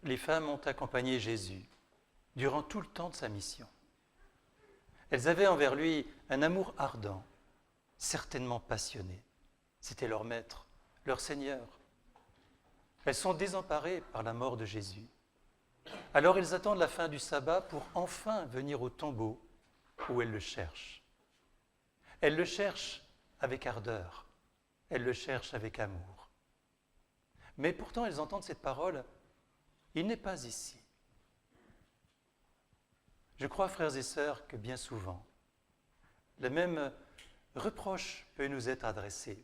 les femmes ont accompagné Jésus durant tout le temps de sa mission. Elles avaient envers lui un amour ardent, certainement passionné. C'était leur maître, leur Seigneur. Elles sont désemparées par la mort de Jésus. Alors elles attendent la fin du sabbat pour enfin venir au tombeau où elles le cherchent. Elles le cherchent avec ardeur, elles le cherchent avec amour. Mais pourtant elles entendent cette parole, il n'est pas ici. Je crois, frères et sœurs, que bien souvent, le même reproche peut nous être adressé.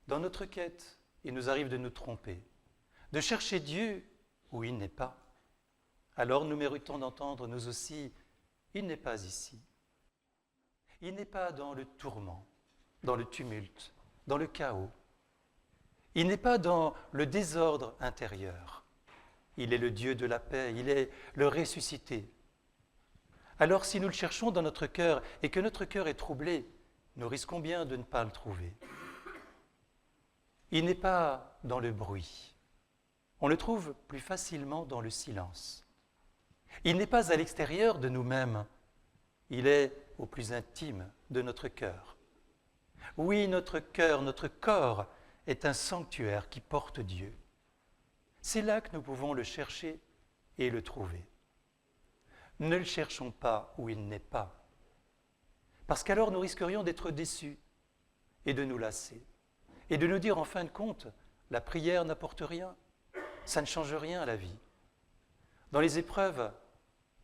Dans notre quête, il nous arrive de nous tromper, de chercher Dieu où il n'est pas. Alors nous méritons d'entendre, nous aussi, il n'est pas ici. Il n'est pas dans le tourment, dans le tumulte, dans le chaos. Il n'est pas dans le désordre intérieur. Il est le Dieu de la paix, il est le ressuscité. Alors si nous le cherchons dans notre cœur et que notre cœur est troublé, nous risquons bien de ne pas le trouver. Il n'est pas dans le bruit. On le trouve plus facilement dans le silence. Il n'est pas à l'extérieur de nous-mêmes. Il est au plus intime de notre cœur. Oui, notre cœur, notre corps est un sanctuaire qui porte Dieu. C'est là que nous pouvons le chercher et le trouver. Ne le cherchons pas où il n'est pas, parce qu'alors nous risquerions d'être déçus et de nous lasser, et de nous dire en fin de compte, la prière n'apporte rien, ça ne change rien à la vie. Dans les épreuves,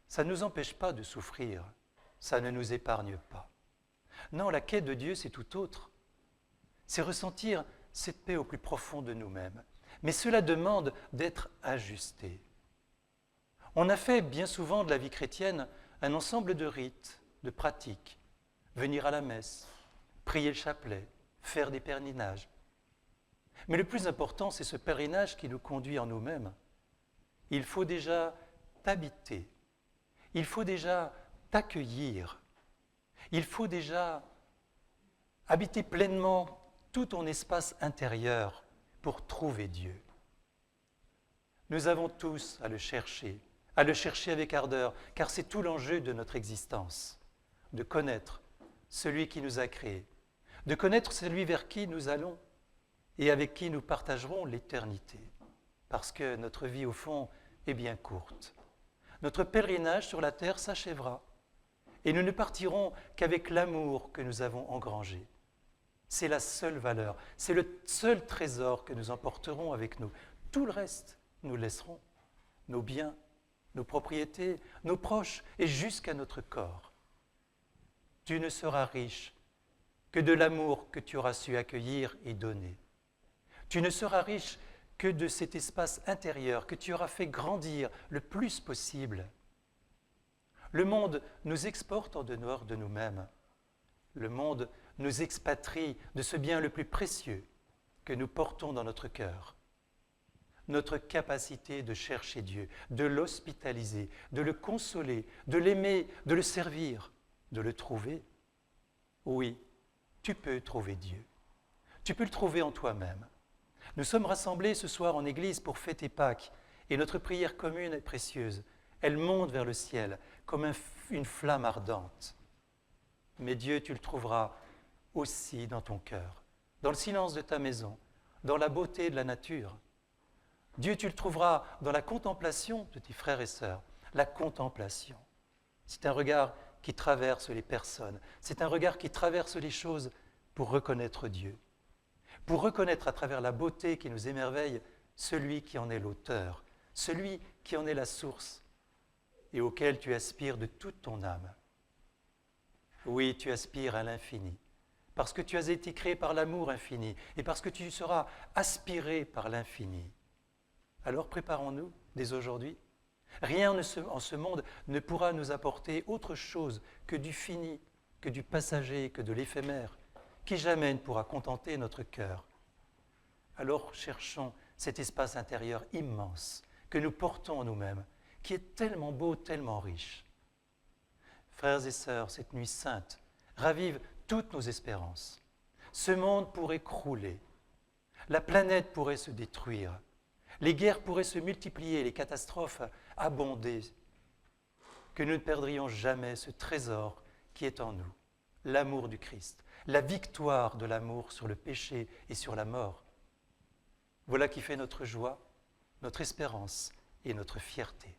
ça ne nous empêche pas de souffrir, ça ne nous épargne pas. Non, la quête de Dieu, c'est tout autre. C'est ressentir cette paix au plus profond de nous-mêmes. Mais cela demande d'être ajusté. On a fait bien souvent de la vie chrétienne un ensemble de rites, de pratiques. Venir à la messe, prier le chapelet, faire des pèlerinages. Mais le plus important, c'est ce pèlerinage qui nous conduit en nous-mêmes. Il faut déjà t'habiter. Il faut déjà t'accueillir. Il faut déjà habiter pleinement tout ton espace intérieur pour trouver Dieu. Nous avons tous à le chercher avec ardeur, car c'est tout l'enjeu de notre existence, de connaître celui qui nous a créés, de connaître celui vers qui nous allons et avec qui nous partagerons l'éternité, parce que notre vie, au fond, est bien courte. Notre pèlerinage sur la terre s'achèvera, et nous ne partirons qu'avec l'amour que nous avons engrangé. C'est la seule valeur, c'est le seul trésor que nous emporterons avec nous. Tout le reste, nous laisserons, nos biens, nos propriétés, nos proches et jusqu'à notre corps. Tu ne seras riche que de l'amour que tu auras su accueillir et donner. Tu ne seras riche que de cet espace intérieur que tu auras fait grandir le plus possible. Le monde nous exporte en dehors de nous-mêmes. Le monde nous expatrie de ce bien le plus précieux que nous portons dans notre cœur. Notre capacité de chercher Dieu, de l'hospitaliser, de le consoler, de l'aimer, de le servir, de le trouver. Oui, tu peux trouver Dieu. Tu peux le trouver en toi-même. Nous sommes rassemblés ce soir en Église pour fêter Pâques et notre prière commune est précieuse. Elle monte vers le ciel comme une flamme ardente. Mais Dieu, tu le trouveras aussi dans ton cœur, dans le silence de ta maison, dans la beauté de la nature. Dieu, tu le trouveras dans la contemplation de tes frères et sœurs. La contemplation, c'est un regard qui traverse les personnes, c'est un regard qui traverse les choses pour reconnaître Dieu, pour reconnaître à travers la beauté qui nous émerveille celui qui en est l'auteur, celui qui en est la source et auquel tu aspires de toute ton âme. Oui, tu aspires à l'infini, parce que tu as été créé par l'amour infini et parce que tu seras aspiré par l'infini. Alors préparons-nous dès aujourd'hui. Rien en ce monde ne pourra nous apporter autre chose que du fini, que du passager, que de l'éphémère, qui jamais ne pourra contenter notre cœur. Alors cherchons cet espace intérieur immense que nous portons en nous-mêmes, qui est tellement beau, tellement riche. Frères et sœurs, cette nuit sainte ravive toutes nos espérances. Ce monde pourrait crouler, la planète pourrait se détruire, Les guerres pourraient se multiplier, les catastrophes abonder, que nous ne perdrions jamais ce trésor qui est en nous, l'amour du Christ, la victoire de l'amour sur le péché et sur la mort. Voilà qui fait notre joie, notre espérance et notre fierté.